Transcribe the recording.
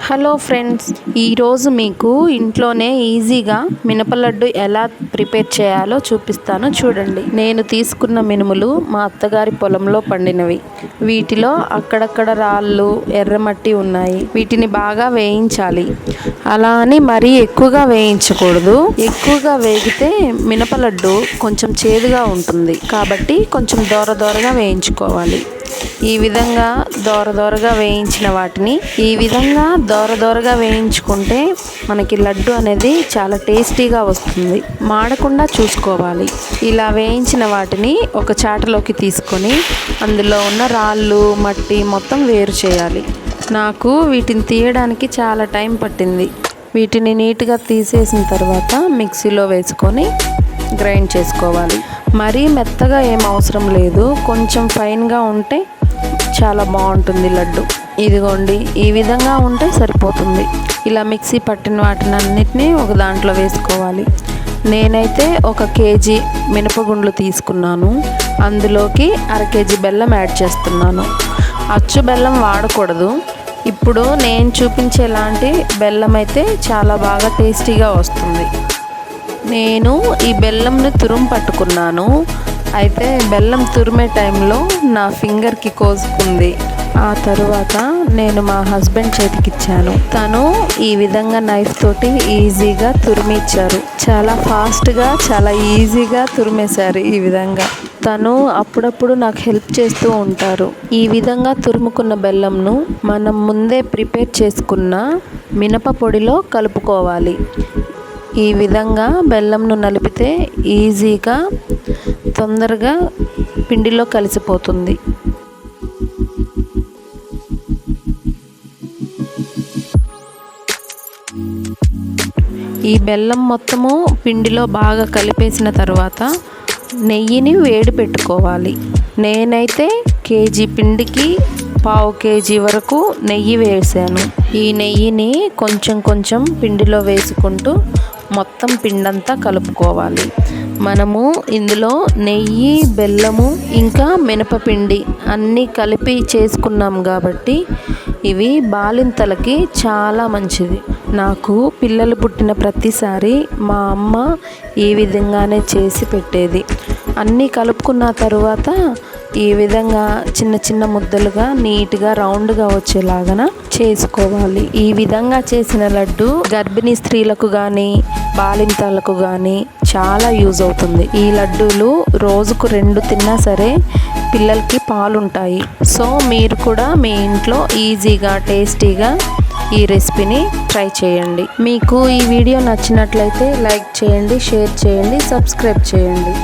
Hello friends, ఈరోజు మీకు ఇంట్లోనే ఈజీగా మినపలడ్డు ఎలా ప్రిపేర్ చేయాలో చూపిస్తాను. చూడండి, నేను తీసుకున్న మినుములు మా అత్తగారి పొలంలో పండినవి. వీటిలో అక్కడక్కడ రాళ్ళు, ఎర్రమట్టి ఉన్నాయి. వీటిని బాగా వేయించాలి. అలా అని మరీ ఎక్కువగా వేయించకూడదు. ఎక్కువగా వేగితే మినపలడ్డు కొంచెం చేదుగా ఉంటుంది. కాబట్టి కొంచెం దోరగా వేయించుకోవాలి. ఈ విధంగా దోరగా వేయించిన వాటిని దోరగా వేయించుకుంటే మనకి లడ్డు అనేది చాలా టేస్టీగా వస్తుంది. మాడకుండా చూసుకోవాలి. ఇలా వేయించిన వాటిని ఒక చాటలోకి తీసుకొని అందులో ఉన్న రాళ్ళు, మట్టి మొత్తం వేరు చేయాలి. నాకు వీటిని తీయడానికి చాలా టైం పట్టింది. వీటిని నీట్గా తీసేసిన తర్వాత మిక్సీలో వేసుకొని గ్రైండ్ చేసుకోవాలి. మరీ మెత్తగా ఏం అవసరం లేదు, కొంచెం ఫైన్గా ఉంటే చాలా బాగుంటుంది లడ్డు. ఇదిగోండి, ఈ విధంగా ఉంటే సరిపోతుంది. ఇలా మిక్సీ పట్టిన వాటినన్నిటినీ ఒక దాంట్లో వేసుకోవాలి. నేనైతే 1 కేజీ మినపగుండ్లు తీసుకున్నాను. అందులోకి 1/2 కేజీ బెల్లం యాడ్ చేస్తున్నాను. అచ్చు బెల్లం వాడకూడదు. ఇప్పుడు నేను చూపించేలాంటి బెల్లం అయితే చాలా బాగా టేస్టీగా వస్తుంది. నేను ఈ బెల్లంని పట్టుకున్నాను. అయితే బెల్లం తురిమే టైంలో నా ఫింగర్కి కోసుకుంది. ఆ తరువాత నేను మా హస్బెండ్ చేతికిచ్చాను. తను ఈ విధంగా నైఫ్ తోటి ఈజీగా తురిమిచ్చారు. చాలా ఫాస్ట్గా, చాలా ఈజీగా తురిమేశారు. ఈ విధంగా తను అప్పుడప్పుడు నాకు హెల్ప్ చేస్తూ ఉంటారు. ఈ విధంగా తురుముకున్న బెల్లంను మనం ముందే ప్రిపేర్ చేసుకున్న మినప పొడిలో కలుపుకోవాలి. ఈ విధంగా బెల్లంను నలిపితే ఈజీగా, తొందరగా పిండిలో కలిసిపోతుంది. ఈ బెల్లం మొత్తము పిండిలో బాగా కలిపేసిన తర్వాత నెయ్యిని వేడి పెట్టుకోవాలి. నేనైతే కేజీ పిండికి 1/2 కేజీ వరకు నెయ్యి వేసాను. ఈ నెయ్యిని కొంచెం పిండిలో వేసుకుంటూ మొత్తం పిండంతా కలుపుకోవాలి. మనము ఇందులో నెయ్యి, బెల్లము ఇంకా మినపపిండి అన్నీ కలిపి చేసుకున్నాం కాబట్టి ఇవి బాలింతలకి చాలా మంచిది. నాకు పిల్లలు పుట్టిన ప్రతిసారి మా అమ్మ ఈ విధంగానే చేసి పెట్టేది. అన్నీ కలుపుకున్న తరువాత ఈ విధంగా చిన్న ముద్దలుగా నీట్గా రౌండ్గా వచ్చేలాగా చేసుకోవాలి. ఈ విధంగా చేసిన లడ్డు గర్భిణీ స్త్రీలకు కానీ బాలింతలకు కానీ చాలా యూజ్ అవుతుంది. ఈ లడ్డూలు రోజుకు 2 తిన్నా సరే పిల్లలకి పాలుంటాయి. సో మీరు కూడా మీ ఇంట్లో ఈజీగా, టేస్టీగా ఈ రెసిపీని ట్రై చేయండి. మీకు ఈ వీడియో నచ్చినట్లయితే లైక్ చేయండి, షేర్ చేయండి, సబ్స్క్రైబ్ చేయండి.